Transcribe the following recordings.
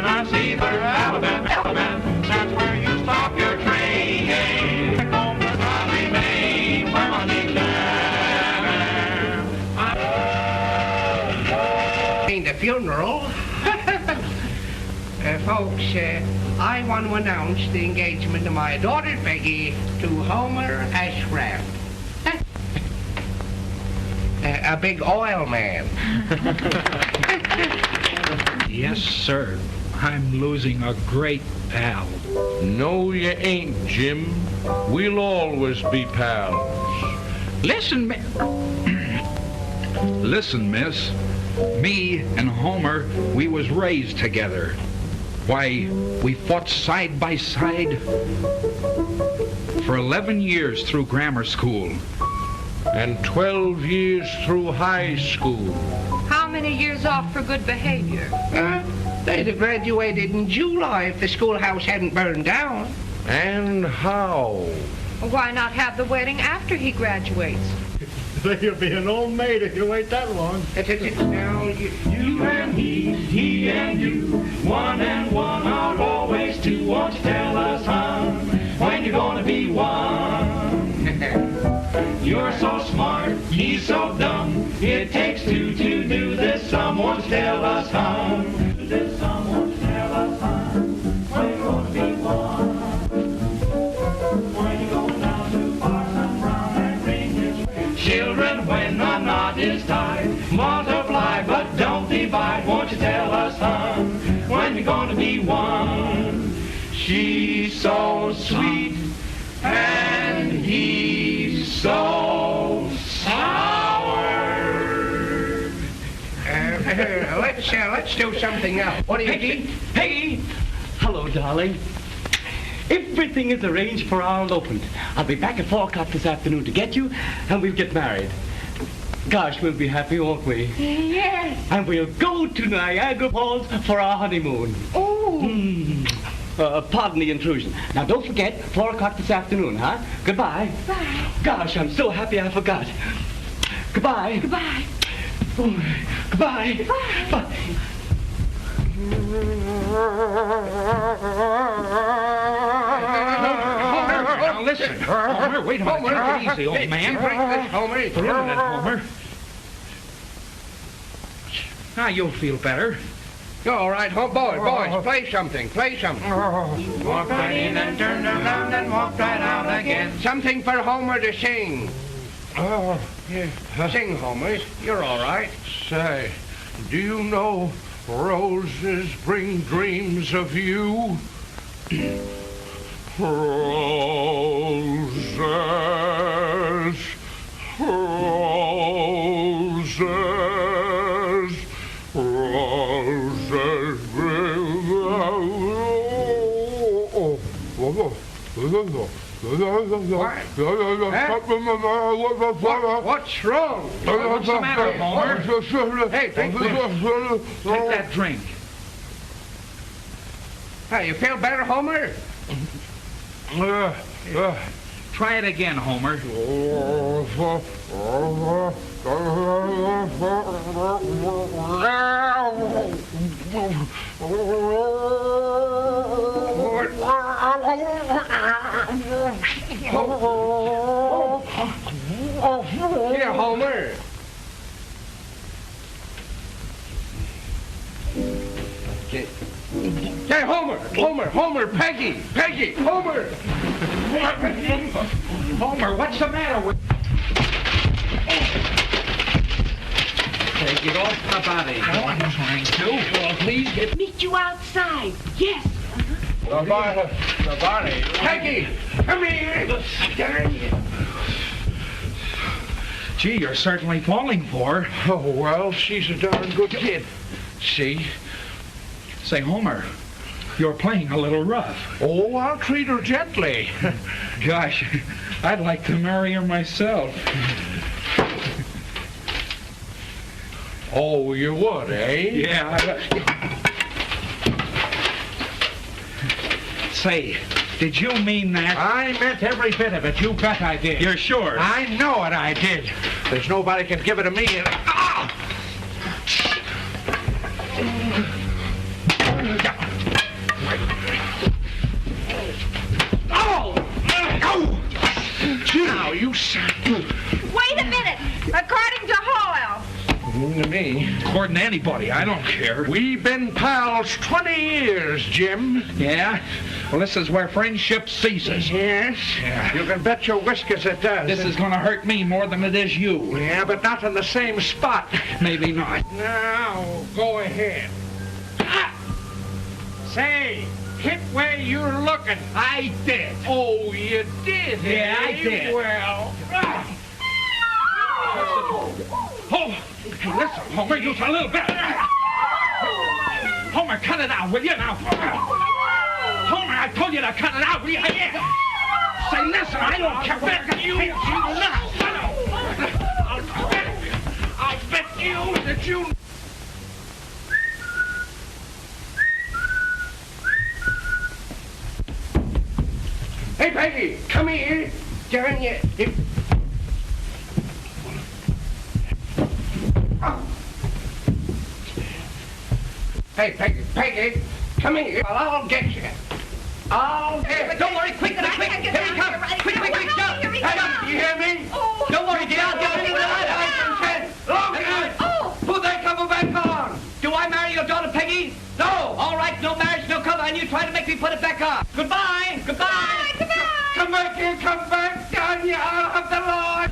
I see the Alabama, that's where you stop your train. I remain where my knees In the funeral, folks, I want to announce the engagement of my daughter Peggy to Homer Ashcraft. A big oil man. Yes, sir. I'm losing a great pal. No, you ain't, Jim. We'll always be pals. Listen, Listen, miss. Me and Homer, we was raised together. Why, we fought side by side for 11 years through grammar school. And 12 years through high school. How many years off for good behavior? They'd have graduated in July if the schoolhouse hadn't burned down. And how? Why not have the wedding after he graduates? You'll be an old maid if you wait that long. Now, You and he and you, one and one are always two. Won't you tell us, hon, when you're gonna be one? You're so smart, he's so dumb. It takes two to do this. Someone tell us, hon. Someone tell us, hon, when you're gonna be one. When you're going down to Parson Brown and bring his children when the knot is tied. Multiply but don't divide. Won't you tell us, hon, when you're gonna be one? She's so sweet and he's so sour. Let's do something else. What do you think? Peggy! Hello, darling. Everything is arranged for our elopement. I'll be back at 4 o'clock this afternoon to get you, and we'll get married. Gosh, we'll be happy, won't we? Yes. And we'll go to Niagara Falls for our honeymoon. Oh. Pardon the intrusion. Now, don't forget, 4 o'clock this afternoon, huh? Goodbye. Bye. Gosh, I'm so happy I forgot. Goodbye. Goodbye. Oh, goodbye. Goodbye. Bye. Homer, now listen. Homer, wait a minute. Take it easy, old man. Homer. Wait a minute, Homer. Now you'll feel better. All right, boys, play something. Walk right in and turn around and walk right out again. Something for Homer to sing. Oh, Sing, Homer. You're all right. say, do you know roses bring dreams of you? Roses, roses, roses bring... What's wrong? What's the matter, Homer? Hey, drink this. Take that drink. Hey, you feel better, Homer? Try it again, Homer. Here, Homer. Hey, Homer, Peggy, Homer. Homer, what's the matter with... Take it off the body. I'm trying to. Please get... Meet you outside. Yes. The body. Peggy, come here. Gee, you're certainly falling for her. Oh, well, she's a darn good kid. See? Say, Homer, you're playing a little rough. Oh, I'll treat her gently. Gosh, I'd like to marry her myself. Oh, you would, eh? Yeah. Say, did you mean that? I meant every bit of it. You bet I did. You're sure? I know it, I did. There's nobody can give it to me. according to anybody. I don't care. We've been pals 20 years, Jim. Yeah? Well, this is where friendship ceases. Yes? Yeah. You can bet your whiskers it does. This is going to hurt me more than it is you. Yeah, but not in the same spot. Maybe not. Now, go ahead. Ah! Say, hit where you're looking. I did. Oh, you did? Yeah, I eh? did. Well, Oh, hey, listen, Homer, just a little bit. Homer, cut it out, will you now? Homer, I told you to cut it out, will you? Say, listen, I don't care what you do. I'll bet you that you... Hey, Peggy, come here. Darn you. Hey, Peggy, come here. Well, I'll get you. I'll get you. Don't worry, quick, here he comes. Quick, jump. Hey, you hear me? Don't worry, get out, get the light. Oh! Who they coming back on? Do I marry your daughter, Peggy? No. All right, no marriage, no cover, and you try to make me put it back on. Goodbye. Come back here, come back down, you out of the Lord.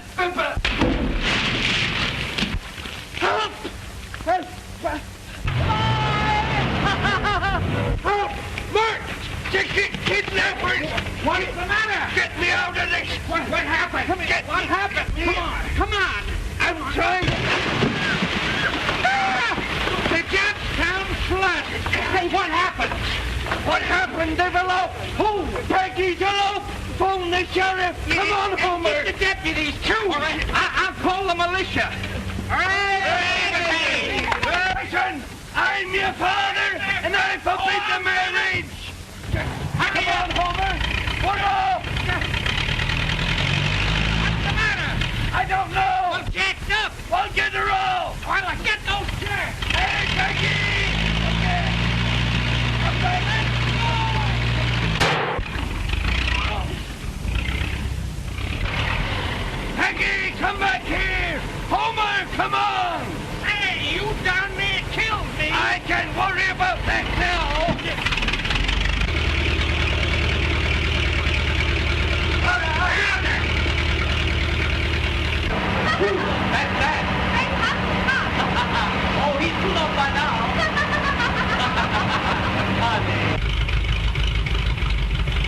Help! Mark! Kidnappers! What's the matter? Get me out of this! What happened? What happened? Come on! I'm trying to... The Jackstown flood! Hey, what happened? What happened? They've eloped! Who? Peggy's eloped! Phone the sheriff! Come on, Homer! Get the deputies, too! All right, I'll call the militia! Hey! Listen! I'm your father, and I forbid the marriage! Come on, Homer! What off? What's the matter? I don't know! Well, jacked up! Well, get her all! Well, get those chairs! Hey, Peggy! Okay. Peggy, come back here! Homer, come on! Hey, you down there killed me! I can't worry about that now! That's that! Oh, he's too low by now!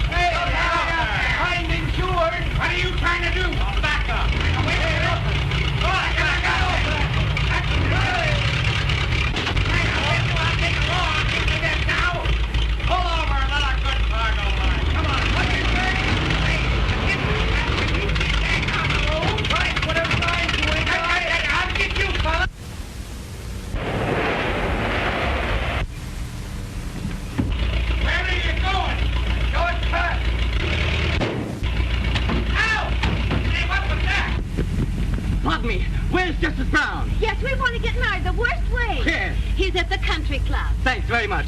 Hey, I'm insured! What are you trying to do? Back up! Wait, go on, I got over! I'll take a walk! Get me that now! Pull over another good cargo line! Come on, what you say? Hey, get me back on the road! Right, whatever I'm doing! I'll get you, fella! Where are you going? Going fast! Ow! Hey, what was that? Pardon me, where's Justice Brown? Yes, we want to get married the worst way. Yes. He's at the country club. Thanks very much.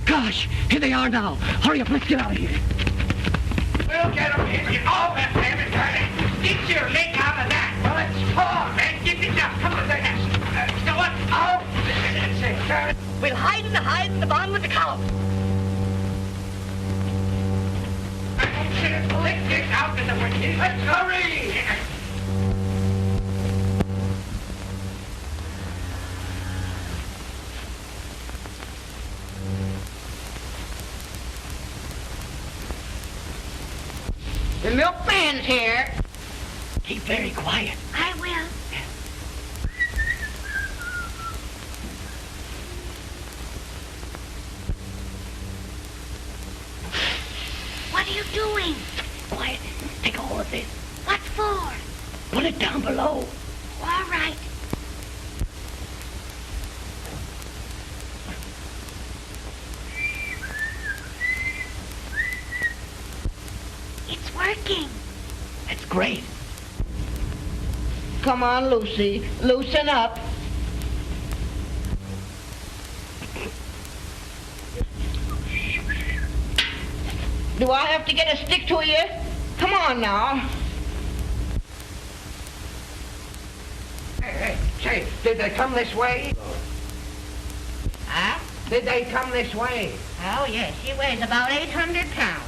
Gosh, here they are now. Hurry up, let's get out of here. We'll get him in. Get off that damn it, Get your leg out of that. Well, it's far, man. Get it down. Come on, there. You know what? Out. We'll hide in the barn with the cow. Let's get out in the wind. Let's hurry. The milkman's here. Keep very quiet. I will. What are you doing? Quiet. Take all of this. What for? Put it down below. All right. It's working. That's great. Come on, Lucy. Loosen up. Do I have to get a stick to you? Come on now. Say, did they come this way? Huh? Did they come this way? Oh, yes. She weighs about 800 pounds.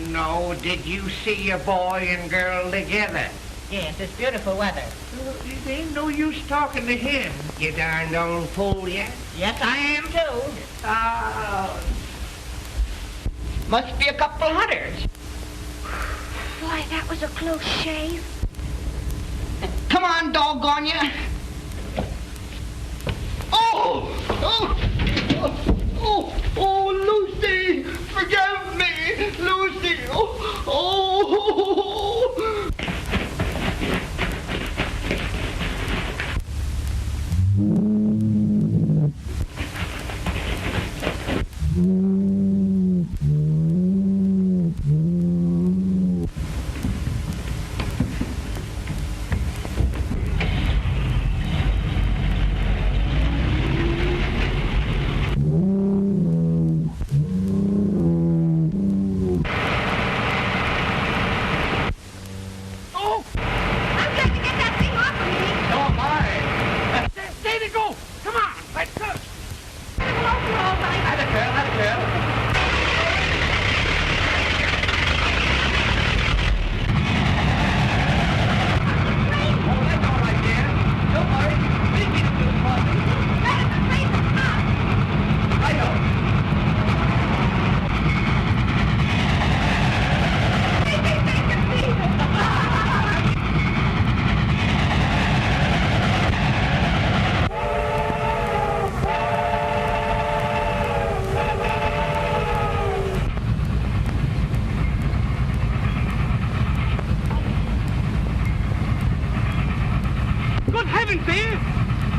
No. Did you see your boy and girl together? Yes, it's beautiful weather. It ain't no use talking to him, you darn old fool, yeah? Yes, I am, too. Must be a couple hunters. Boy, that was a close shave. Come on, doggone ya. Oh, Lucy, forgive me, Lucy.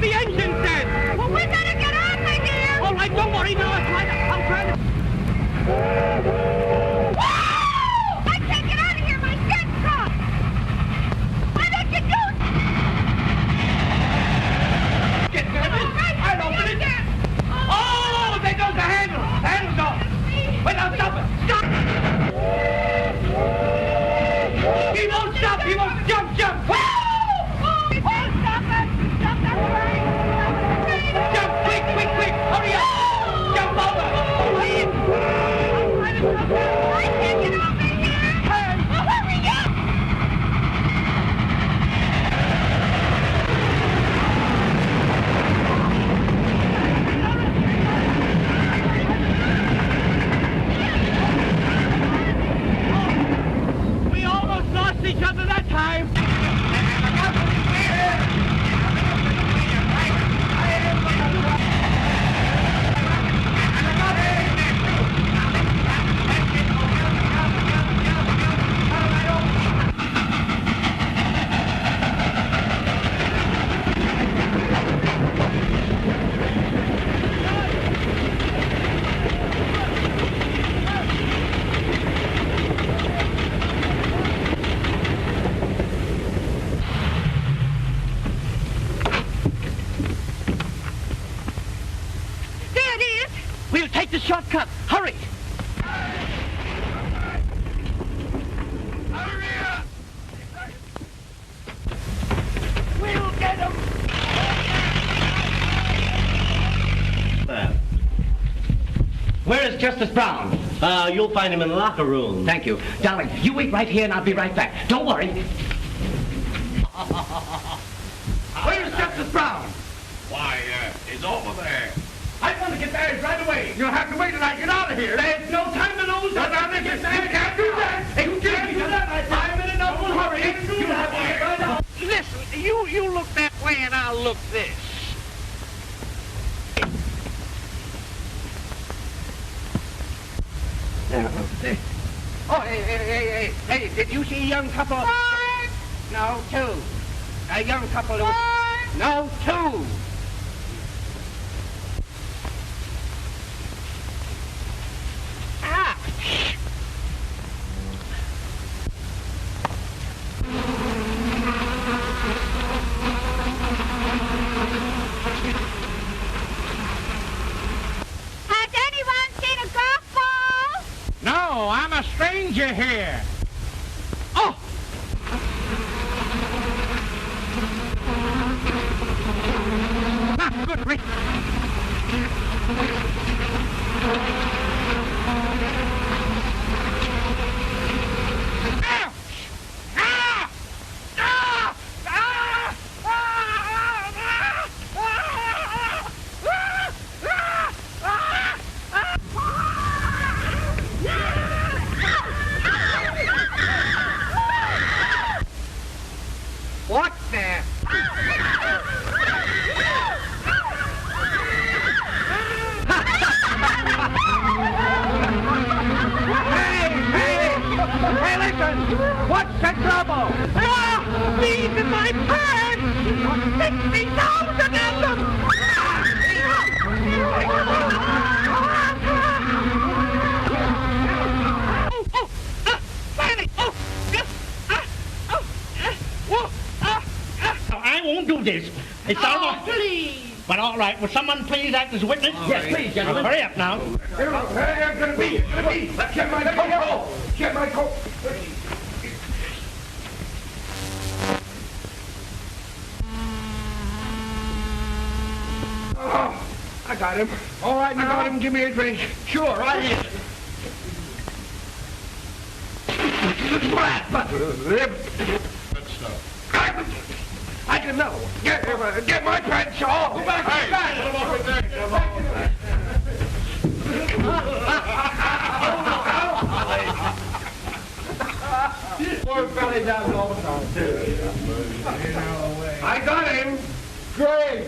The engine's dead! Well, we better get on, my dear! All right, don't worry, now I'm trying to... Whoa! I can't get out of here, my dead's caught! Why don't you do it? Get nervous! I'll open it! Oh, there goes the handle! The handle's off! Wait, now, stop it! Stop! He won't stop! He won't jump! Whoa! Oh, stop it! Stop that train! Jump! Quick! Hurry up! Jump over! I can't get over here! Hurry up! We almost lost each other that time! We'll take the shortcut. Hurry! We'll get him! Where is Justice Brown? You'll find him in the locker room. Thank you. Darling, you wait right here and I'll be right back. Don't worry. Where's Justice Brown? Why, he's over there. I want to get married right away. You'll have to wait till I get out of here. There's no time to lose. You can't do that. You can't do that. I'm in enough of a hurry. You have to get right out. Listen, you look that way and I'll look this. Oh, hey, did you see a young couple? One! No, two. A young couple. One! No, two. Ah! Has anyone seen a golf ball? No, I'm a stranger here. Oh! What the? Hey, listen! What's the trouble? These are my pants! 60,000 of them! I won't do this. It's all right. Please! But all right, will someone please act as witness? Yes, please, gentlemen. Hurry up now. Get my coat! Get my coat! Oh, I got him. All right, now. I got him. Give me a drink. Sure, right here. I can know. Get my pants off. Go back. Poor belly down all the time, too. I got him. Great.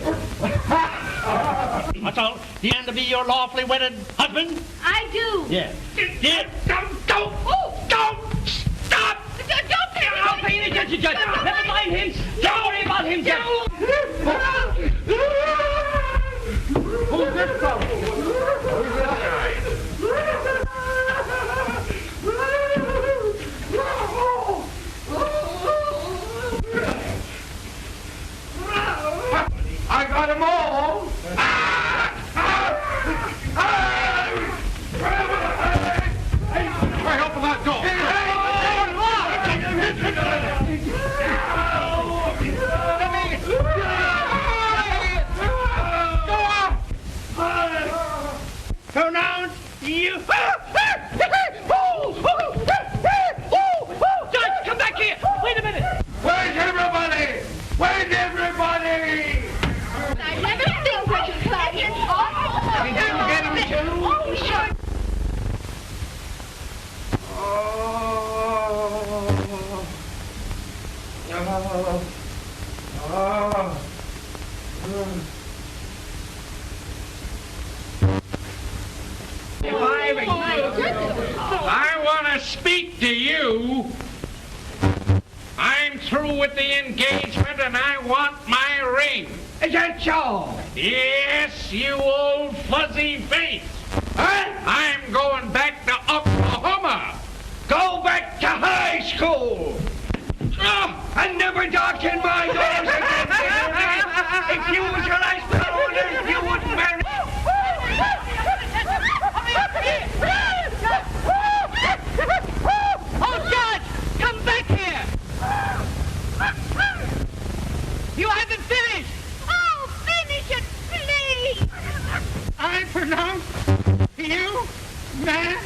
That's all. Do you intend to be your lawfully wedded husband? I do. Yes. Don't stop! I'll pay the judge, Judge. Never mind him. Don't worry about him, Judge. Who's this fellow? Who's this guy? I got them all. Try helping that dog. Pronounce you. Judge, come back here. Wait a minute. Where's everybody? Where's everybody? I never think such a thing. It's awful. You didn't get him, too? Oh, sure. I want to speak to you. I'm through with the engagement and I want my ring. Is that so? Yes, you old fuzzy face. I'm going back to Oklahoma. Go back to high school. And never darken my doors again. If you was your last fellow on earth, you wouldn't marry. Oh, Judge! Come back here! You haven't finished! Oh, finish it, please. I pronounce you man